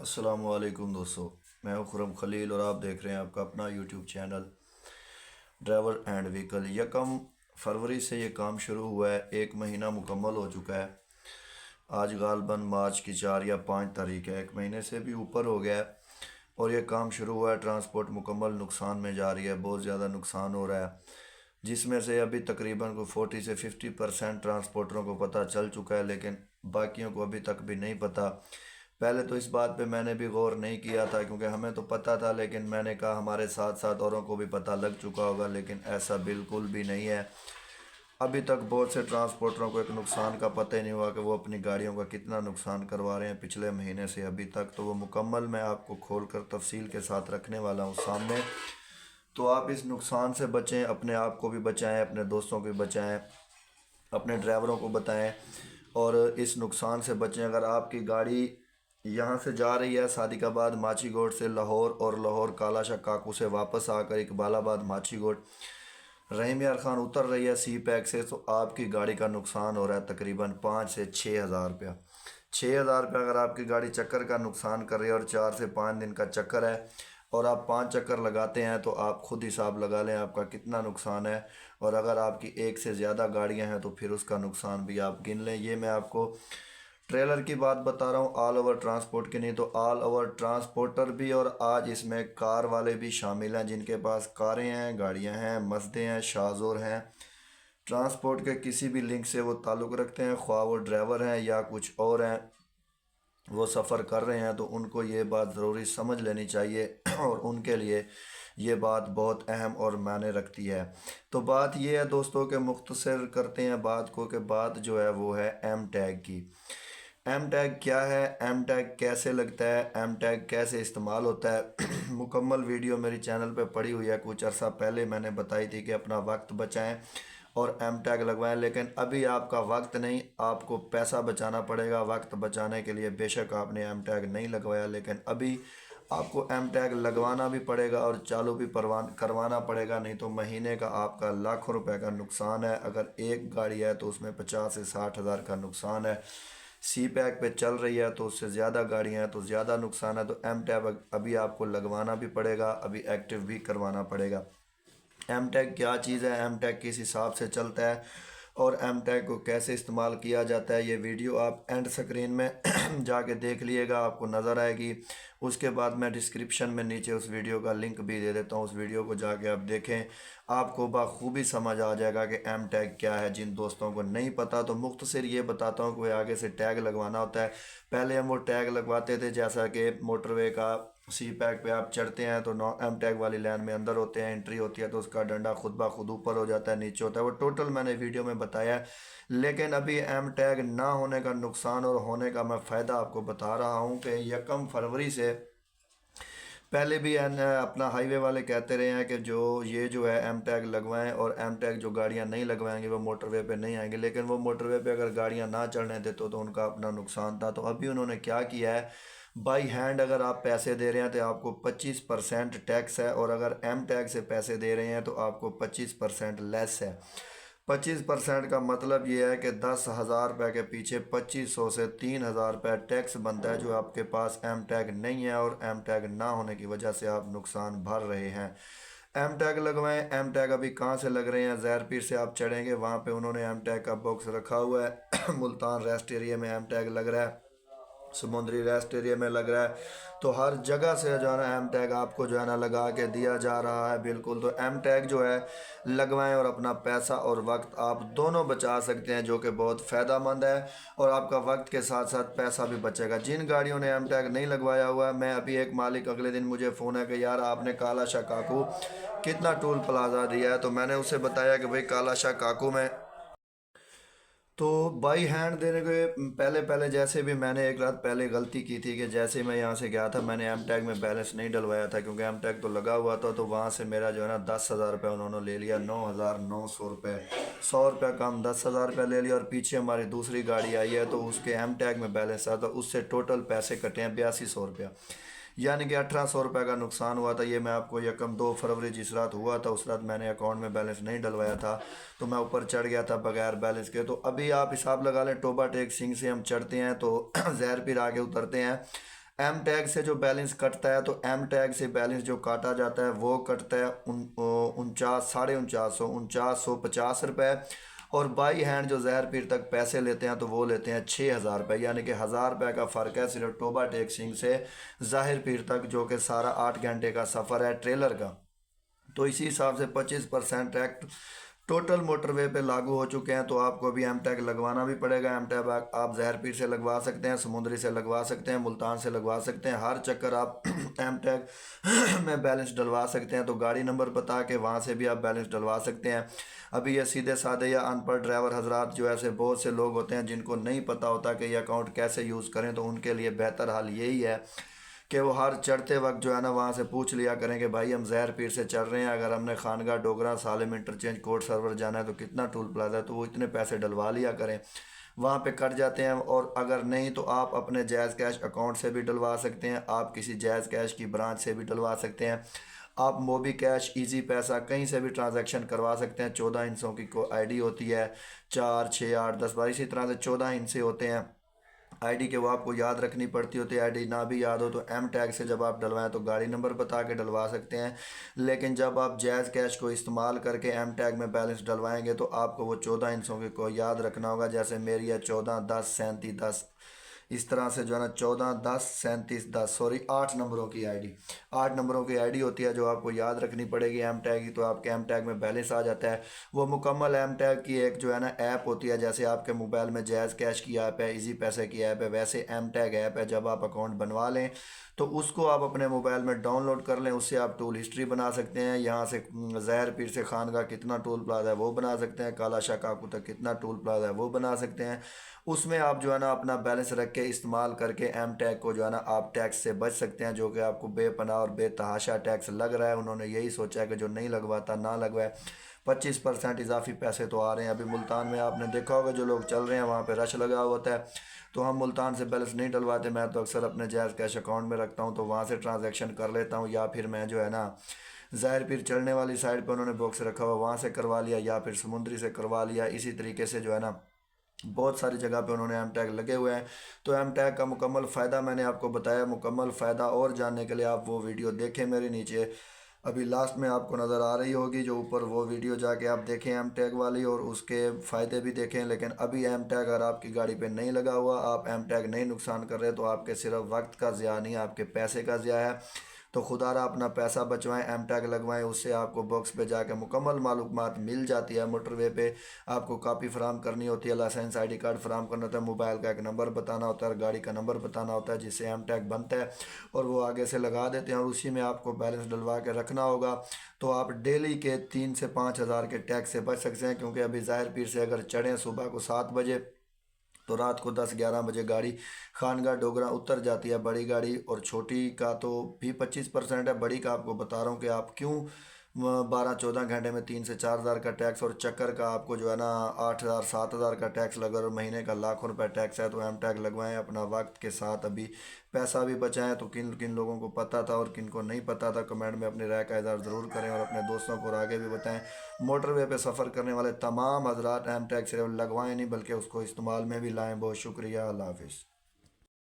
अस्सलामुअलैकुम दोस्तों। मैं हूं खुरम खलील और आप देख रहे हैं आपका अपना YouTube channel driver and vehicle. यकम फरवरी से ये काम शुरू हुआ है, एक महीना मुकम्मल हो चुका है। आज गालबन मार्च की 4 या 5 तारीख है, एक महीने से भी ऊपर हो गया है और ये काम शुरू हुआ है। ट्रांसपोर्ट मुकम्मल नुकसान में जा रही है, बहुत ज़्यादा नुकसान हो रहा है, जिसमें से अभी तकरीबन को 40 से 50% ट्रांसपोर्टरों को पता चल चुका है, लेकिन बाकियों को अभी तक भी नहीं पता। पहले तो इस बात पे मैंने भी गौर नहीं किया था क्योंकि हमें तो पता था, लेकिन मैंने कहा हमारे साथ साथ औरों को भी पता लग चुका होगा, लेकिन ऐसा बिल्कुल भी नहीं है। अभी तक बहुत से ट्रांसपोर्टरों को एक नुकसान का पता ही नहीं हुआ कि वो अपनी गाड़ियों का कितना नुकसान करवा रहे हैं पिछले महीने से अभी तक। तो वो मुकम्मल मैं आपको खोल कर तफसील के साथ रखने वाला हूँ सामने। तो आप इस नुकसान से बचें, अपने आप को भी बचाएं, अपने दोस्तों को भी बचाएं, अपने ड्राइवरों को बताएं और इस नुकसान से बचें। अगर आपकी गाड़ी यहाँ से जा रही है सादिकाबाद माचीगोड से लाहौर और लाहौर कालाशाह काकू से वापस आकर इकबालाबाद माचीगोड रहीम यार खान उतर रही है सी पैक से, तो आपकी गाड़ी का नुकसान हो रहा है तकरीबन 5 से 6 हज़ार रुपया। 6 हज़ार रुपया अगर आपकी गाड़ी चक्कर का नुकसान कर रही है और 4 से 5 दिन का चक्कर है और आप 5 चक्कर लगाते हैं, तो आप खुद हिसाब लगा लें आपका कितना नुकसान है। और अगर आपकी एक से ज़्यादा गाड़ियां हैं तो फिर उसका नुकसान भी आप गिन लें। ये मैं आपको ट्रेलर की बात बता रहा हूँ, ऑल ओवर ट्रांसपोर्ट की नहीं। तो ऑल ओवर ट्रांसपोर्टर भी और आज इसमें कार वाले भी शामिल हैं, जिनके पास कारें हैं, गाड़ियां हैं, मसदे हैं, शाहजोर हैं, ट्रांसपोर्ट के किसी भी लिंक से वो ताल्लुक़ रखते हैं, ख्वाह वो ड्राइवर हैं या कुछ और हैं, वो सफ़र कर रहे हैं, तो उनको ये बात ज़रूरी समझ लेनी चाहिए और उनके लिए ये बात बहुत अहम और मायने रखती है। तो बात ये है दोस्तों के मुख्तसर करते हैं बात को, कि बात जो है वो है एम टैग की। एम टैग क्या है, एम टैग कैसे लगता है, एम टैग कैसे इस्तेमाल होता है मुकम्मल वीडियो मेरी चैनल पे पड़ी हुई है। कुछ अर्सा पहले मैंने बताई थी कि अपना वक्त बचाएं और एम टैग लगवाएं, लेकिन अभी आपका वक्त नहीं, आपको पैसा बचाना पड़ेगा। वक्त बचाने के लिए बेशक आपने एम टैग नहीं लगवाया, लेकिन अभी आपको एम टैग लगवाना भी पड़ेगा और चालू भी परवान करवाना पड़ेगा, नहीं तो महीने का आपका लाखों रुपए का नुकसान है। अगर एक गाड़ी है तो उसमें 50 से 60 हज़ार का नुकसान है। सी पैक पे चल रही है तो उससे ज़्यादा गाड़ियाँ हैं तो ज़्यादा नुकसान है। तो एम टैग अभी आपको लगवाना भी पड़ेगा, अभी एक्टिव भी करवाना पड़ेगा। एम टैग क्या चीज़ है, एम टैग किस हिसाब से चलता है और एम टैग को कैसे इस्तेमाल किया जाता है, ये वीडियो आप एंड स्क्रीन में जाके देख लिएगा, आपको नज़र आएगी। उसके बाद मैं डिस्क्रिप्शन में नीचे उस वीडियो का लिंक भी दे देता हूँ, उस वीडियो को जाके आप देखें, आपको बखूबी समझ आ जाएगा कि एम टैग क्या है। जिन दोस्तों को नहीं पता तो मुख्तसर ये बताता हूँ कि आगे से टैग लगवाना होता है। पहले हम वो टैग लगवाते थे, जैसा कि मोटरवे का सी पैक पे आप चढ़ते हैं तो नौ एम टैग वाली लाइन में अंदर होते हैं, एंट्री होती है तो उसका डंडा खुद ब खुद ऊपर हो जाता है, नीचे होता है, वो टोटल मैंने वीडियो में बताया है। लेकिन अभी एम टैग ना होने का नुकसान और होने का मैं फ़ायदा आपको बता रहा हूँ कि यकम फरवरी से पहले भी अपना हाईवे वाले कहते रहे हैं कि जो है एम टैग लगवाएं और एम टैग जो गाड़ियां नहीं लगवाएंगे वो मोटरवे पे नहीं आएंगे। लेकिन वो मोटरवे पे अगर गाड़ियां ना चढ़ने देते तो उनका अपना नुकसान था। तो अभी उन्होंने क्या किया है, बाई हैंड अगर आप पैसे दे रहे हैं तो आपको 25% टैक्स है, और अगर एम टैग से पैसे दे रहे हैं तो आपको 25% लेस है। 25% का मतलब ये है कि 10 हज़ार रुपये के पीछे 2500 से 3000 रुपये टैक्स बनता है, जो आपके पास एम टैग नहीं है और एम टैग ना होने की वजह से आप नुकसान भर रहे हैं। एम टैग लगवाएं। एम टैग अभी कहाँ से लग रहे हैं, जैर पीर से आप चढ़ेंगे, वहाँ पे उन्होंने एम टैग का बॉक्स रखा हुआ है मुल्तान रेस्ट एरिया में एम टैग लग रहा है, समुद्री रेस्ट एरिया में लग रहा है, तो हर जगह से जो है ना एम टैग आपको जो है ना लगा के दिया जा रहा है बिल्कुल। तो एम टैग जो है लगवाएं और अपना पैसा और वक्त आप दोनों बचा सकते हैं, जो कि बहुत फ़ायदा मंद है और आपका वक्त के साथ साथ पैसा भी बचेगा। जिन गाड़ियों ने एम टैग नहीं लगवाया हुआ है, मैं अभी एक मालिक अगले दिन मुझे फ़ोन है कि यार आपने काला शाह काकू कितना टोल प्लाजा दिया है, तो मैंने उसे बताया कि भाई काला शाह काकू में तो बाई हैंड देने के पहले पहले जैसे भी मैंने एक रात पहले गलती की थी कि जैसे मैं यहाँ से गया था मैंने एम टैग में बैलेंस नहीं डलवाया था, क्योंकि एम टैग तो लगा हुआ था, तो वहाँ से मेरा जो है ना 10 हज़ार रुपये उन्होंने ले लिया, 9,900 रुपये, 100 रुपये कम, 10 हज़ार रुपये ले लिया। और पीछे हमारी दूसरी गाड़ी आई है तो उसके एम टैग में बैलेंस था, तो उससे टोटल पैसे कटे हैं 8200 रुपया, यानी कि 1800 रुपये का नुकसान हुआ था। ये मैं आपको यकम 2 फरवरी जिस रात हुआ था उस रात मैंने अकाउंट में बैलेंस नहीं डलवाया था, तो मैं ऊपर चढ़ गया था बगैर बैलेंस के। तो अभी आप हिसाब लगा लें, टोबा टेक सिंह से हम चढ़ते हैं तो जहर पीर आगे उतरते हैं, एम टैग से जो बैलेंस कटता है, तो एम टैग से बैलेंस जो काटा जाता है वो कटता है 49,50 रुपये। और बाई हैंड जो ज़हर पीर तक पैसे लेते हैं तो वो लेते हैं 6,000 रुपये, यानी कि 1,000 रुपये का फ़र्क है सिर्फ टोबा टेक सिंह से ज़ाहिर पीर तक, जो कि सारा 8 घंटे का सफ़र है ट्रेलर का। तो इसी हिसाब से 25% टैक्स टोटल मोटरवे पे लागू हो चुके हैं। तो आपको भी एम टैग लगवाना भी पड़ेगा। एम टैग आप जहर पीर से लगवा सकते हैं, समुद्री से लगवा सकते हैं, मुल्तान से लगवा सकते हैं, हर चक्कर आप एम टैग में बैलेंस डलवा सकते हैं। तो गाड़ी नंबर बता के वहाँ से भी आप बैलेंस डलवा सकते हैं। अभी ये सीधे साधे या अनपढ़ ड्राइवर हजरात जो ऐसे बहुत से लोग होते हैं जिनको नहीं पता होता कि ये अकाउंट कैसे यूज़ करें, तो उनके लिए बेहतर हाल यही है कि वो हर चढ़ते वक्त जो है ना वहाँ से पूछ लिया करें कि भाई हम ज़हर पीर से चल रहे हैं, अगर हमने खानगा डोगरा सालिम इंटरचेंज कोर्ट सर्वर जाना है तो कितना टोल प्लाजा है, तो वो इतने पैसे डलवा लिया करें, वहाँ पे कट जाते हैं। और अगर नहीं तो आप अपने जायज़ कैश अकाउंट से भी डलवा सकते हैं, आप किसी जायज़ कैश की ब्रांच से भी डलवा सकते हैं, आप मोबी कैश, इजी पैसा कहीं से भी ट्रांजैक्शन करवा सकते हैं। 14 हिस्सों की को आईडी होती है, 4, 6, 8, 10, 12, इसी तरह से 14 हिस्से होते हैं आईडी के, वो आपको याद रखनी पड़ती होती है। आईडी ना भी याद हो तो एम टैग से जब आप डलवाएं तो गाड़ी नंबर बता के डलवा सकते हैं। लेकिन जब आप जायज़ कैश को इस्तेमाल करके एम टैग में बैलेंस डलवाएंगे तो आपको वो 14 हिस्सों के को याद रखना होगा। जैसे मेरी है 14, 10, 37, 10, इस तरह से जो है ना 14, 10, 37, 10, सॉरी 8 नंबरों की आईडी, 8 नंबरों की आईडी होती है जो आपको याद रखनी पड़ेगी एम टैग की। तो आपके एम टैग में बैलेंस आ जाता है। वो मुकम्मल एम टैग की एक जो है ना ऐप होती है, जैसे आपके मोबाइल में जायज़ कैश की ऐप है, इजी पैसे की ऐप है, वैसे एम टैग ऐप है। जब आप अकाउंट बनवा लें तो उसको आप अपने मोबाइल में डाउनलोड कर लें, उससे आप टूल हिस्ट्री बना सकते हैं। यहाँ से ज़हर पीर से खानगा कितना टोल प्लाजा है वो बना सकते हैं, काला शाह काकू तक कितना टोल प्लाजा है वो बना सकते हैं। उसमें आप जो है ना अपना बैलेंस रख के इस्तेमाल करके एम टैग को जो है ना आप टैक्स से बच सकते हैं, जो कि आपको बेपनाह और बेतहाशा टैक्स लग रहा है। उन्होंने यही सोचा है कि जो नहीं लगवाता ना लगवाए। 25% इजाफी पैसे तो आ रहे हैं। अभी मुल्तान में आपने देखा होगा जो लोग चल रहे हैं वहाँ पे रश लगा हुआ होता है। तो हम मुल्तान से बैलेंस नहीं डलवाते, मैं तो अक्सर अपने जायज़ कैश अकाउंट में रखता हूँ, तो वहाँ से ट्रांजैक्शन कर लेता हूँ, या फिर मैं जो है ना ज़ाहिर पीर चढ़ने वाली साइड पर उन्होंने बॉक्स रखा हुआ वहाँ से करवा लिया, या फिर समुद्री से करवा लिया। इसी तरीके से जो है ना बहुत सारी जगह पे उन्होंने एम टैग लगे हुए हैं। तो एम टैग का मुकम्मल फ़ायदा मैंने आपको बताया। मुकम्मल फ़ायदा और जानने के लिए आप वो वीडियो देखें मेरे नीचे, अभी लास्ट में आपको नज़र आ रही होगी जो ऊपर, वो वीडियो जाके आप देखें एम टैग वाली, और उसके फ़ायदे भी देखें। लेकिन अभी एम टैग अगर आपकी गाड़ी पे नहीं लगा हुआ, आप एम टैग नहीं नुकसान कर रहे, तो आपके सिर्फ वक्त का ज़िया नहीं, आपके पैसे का ज़िया है। तो खुदारा अपना पैसा बचवाएं, एम टैग लगवाएं, उससे आपको बॉक्स पे जाके मुकम्मल मालूमात मिल जाती है। मोटरवे पे आपको कापी फराम करनी होती है, लाइसेंस आईडी कार्ड फराम करना होता है, मोबाइल का एक नंबर बताना होता है, गाड़ी का नंबर बताना होता है, जिससे एम टैग बनता है, और वो आगे से लगा देते हैं, और उसी में आपको बैलेंस डलवा के रखना होगा। तो आप डेली के 3 से 5 हज़ार के टैक्स से बच सकते हैं। क्योंकि अभी ज़ाहिर पीर से अगर चढ़ें सुबह को 7 बजे, तो रात को 10-11 बजे गाड़ी खानगा डोगरा उतर जाती है, बड़ी गाड़ी। और छोटी का तो भी 25% है, बड़ी का आपको बता रहा हूँ कि आप क्यों 12-14 घंटे में 3 से 4 हज़ार का टैक्स, और चक्कर का आपको जो है ना 8 हज़ार 7 हज़ार का टैक्स लगा, और महीने का लाखों रुपए टैक्स है। तो एम टैग लगवाएं अपना वक्त के साथ, अभी पैसा भी बचाएं। तो किन किन लोगों को पता था और किन को नहीं पता था, कमेंट में अपनी राय का इज़हार ज़रूर करें, और अपने दोस्तों को और आगे भी बताएं। मोटरवे पे सफ़र करने वाले तमाम हजरात एम टैग सिर्फ लगवाएं नहीं बल्कि उसको इस्तेमाल में भी लाएं। बहुत शुक्रिया, अल्लाह हाफिज़।